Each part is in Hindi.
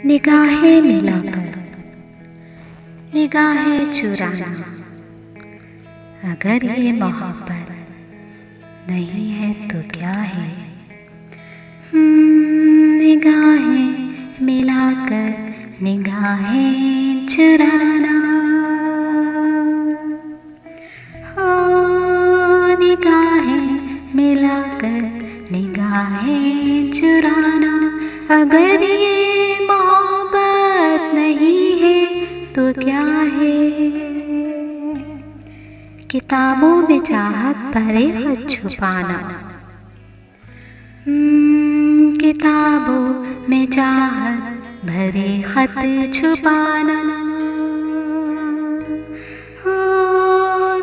निगाहें मिलाकर निगाहें चुराना, अगर ये मोहब्बत नहीं है तो क्या है। निगाहें मिलाकर निगाहें चुराना, हो निगाहें मिलाकर निगाहें चुराना, अगर ये मोहब्बत नहीं है तो क्या है। किताबों में चाहत भरे खत छुपाना, किताबों में चाहत भरे खत छुपाना, हो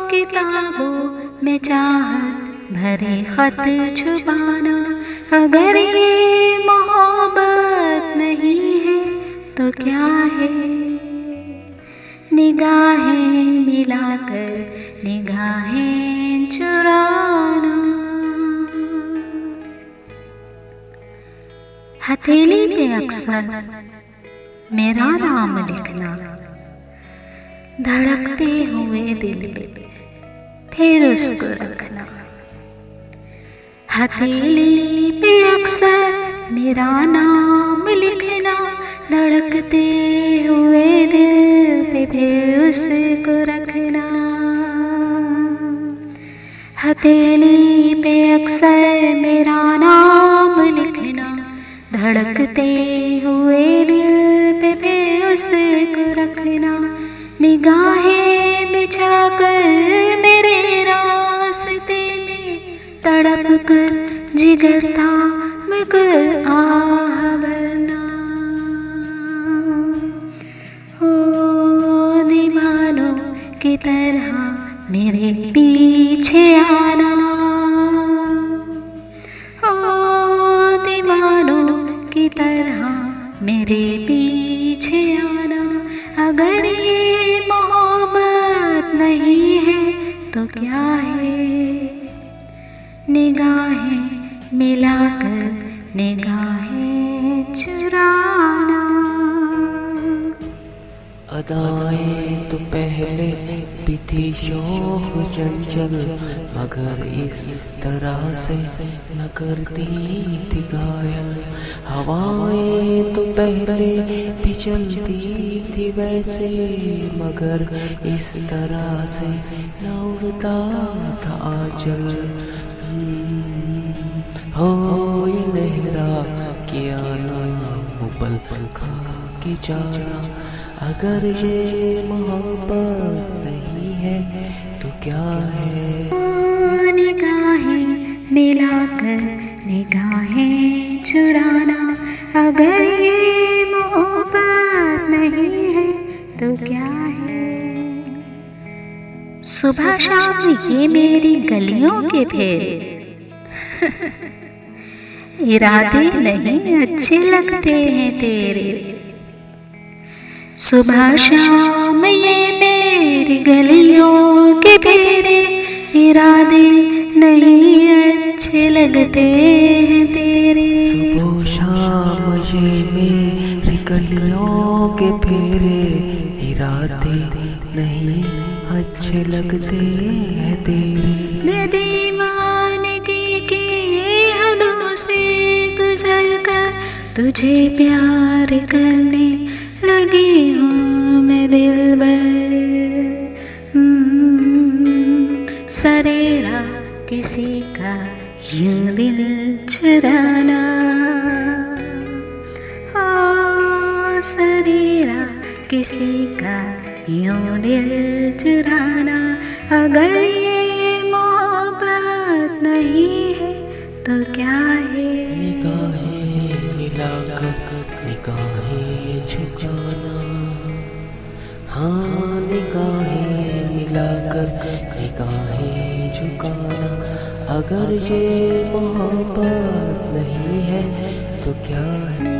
किताबों में चाहत भरे खत छुपाना, अगर ये मोहब्बत नहीं है तो क्या है। निगाहें मिलाकर निगाहें चुराना, हथेली पे अक्सर मेरा नाम लिखना, धड़कते हुए दिल पे फिर उसको रखना। हथेली पे अक्सर मेरा नाम लिखना, धड़कते हुए दिल पे फिर उसको रखना। हथेली पे अक्सर मेरा नाम लिखना, धड़कते हुए दिल पे फिर उसको रखना। निगाहें बिछाकर मेरे रास्ते में तड़प कर जिगर थाम कर आह भरना, हो दीवानों की तरह मेरे पीछे आना, हो दीवानों की तरह मेरे पीछे आना, अगर ये मोहब्बत नहीं है तो क्या है। निगाहें मिलाकर निगाहें चुराना। अदाएं तो पहले भी थी शौक चंचल, मगर इस तरह से न करती थी घायल। हवाएं तो पहले भी चलती थी वैसे, मगर इस तरह से न उड़ता था आंचल। हो ये लहरा के आना, पल पल खा के जाना, अगर ये मोहब्बत नहीं है तो क्या है। निगाहें मिलाकर निगाहें चुराना, अगर ये मोहब्बत नहीं है तो क्या है। सुबह शाम ये मेरी गलियों के फेरे इरादे नहीं अच्छे लगते हैं तेरे। सुबह शाम ये मेरी गलियों के फेरे इरादे नहीं अच्छे लगते हैं तेरे। सुबह शाम ये मेरी गलियों के फेरे इरादे नहीं अच्छे लगते हैं तेरे। मैं दीवानगी की हदों से गुजर कर तुझे प्यार करने लगी हूँ मैं दिलबर। सरेरा किसी का यूं दिल चुराना, हो सरेरा किसी का यूं दिल चुराना, अगर ये मोहब्बत नहीं है तो क्या है। निगाहें मिलाकर निगाहें झुकाना, हाँ निगाहें मिलाकर निगाहें झुकाना, अगर ये मोहब्बत नहीं है तो क्या है।